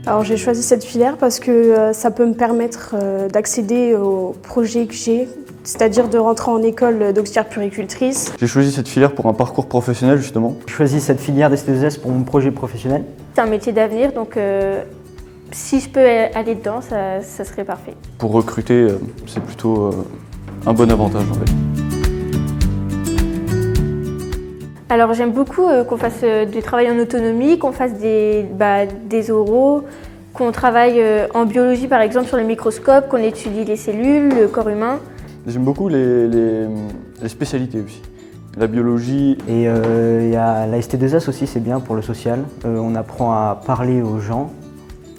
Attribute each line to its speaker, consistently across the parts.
Speaker 1: Alors j'ai choisi cette filière parce que ça peut me permettre d'accéder au projet que j'ai, c'est-à-dire de rentrer en école d'auxiliaire puéricultrice.
Speaker 2: J'ai choisi cette filière pour un parcours professionnel justement.
Speaker 3: J'ai choisi cette filière d'STES pour mon projet professionnel.
Speaker 4: C'est un métier d'avenir, donc si je peux aller dedans, ça serait parfait.
Speaker 2: Pour recruter, c'est plutôt un bon avantage en fait.
Speaker 4: Alors j'aime beaucoup qu'on fasse du travail en autonomie, qu'on fasse des oraux, qu'on travaille en biologie par exemple sur le microscope, qu'on étudie les cellules, le corps humain.
Speaker 2: J'aime beaucoup les spécialités aussi. La biologie.
Speaker 3: Et il y a la ST2S aussi, c'est bien pour le social. On apprend à parler aux gens.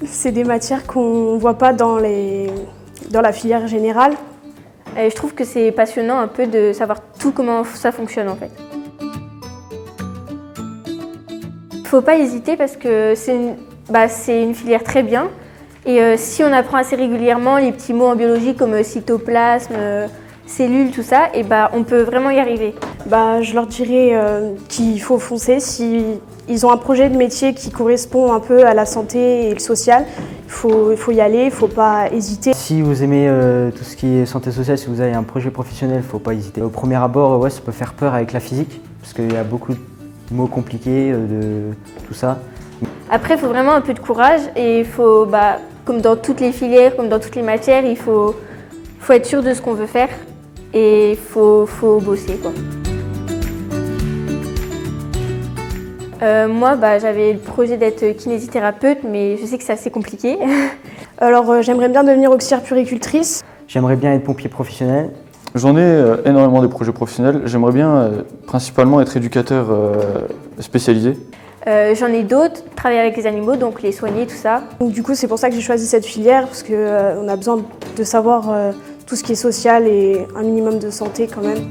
Speaker 1: C'est des matières qu'on ne voit pas dans la filière générale.
Speaker 4: Et je trouve que c'est passionnant un peu de savoir tout comment ça fonctionne en fait. Il ne faut pas hésiter parce que c'est une filière très bien. Et si on apprend assez régulièrement les petits mots en biologie comme cytoplasme, cellules, tout ça, et on peut vraiment y arriver.
Speaker 1: Je leur dirais qu'il faut foncer. Si ils ont un projet de métier qui correspond un peu à la santé et le social, il faut y aller, il ne faut pas hésiter.
Speaker 3: Si vous aimez tout ce qui est santé sociale, si vous avez un projet professionnel, il ne faut pas hésiter. Au premier abord, ça peut faire peur avec la physique, parce qu'il y a beaucoup de mots compliqués, de tout ça.
Speaker 4: Après, il faut vraiment un peu de courage et il faut, comme dans toutes les filières, comme dans toutes les matières, il faut être sûr de ce qu'on veut faire et il faut bosser, quoi. Moi, j'avais le projet d'être kinésithérapeute, mais je sais que c'est assez compliqué.
Speaker 1: Alors, j'aimerais bien devenir auxiliaire puéricultrice.
Speaker 3: J'aimerais bien être pompier professionnel.
Speaker 2: J'en ai énormément des projets professionnels. J'aimerais bien principalement être éducateur spécialisé.
Speaker 4: J'en ai d'autres, travailler avec les animaux, donc les soigner, tout ça.
Speaker 1: Donc, du coup, c'est pour ça que j'ai choisi cette filière, parce qu'on a besoin de savoir tout ce qui est social et un minimum de santé quand même.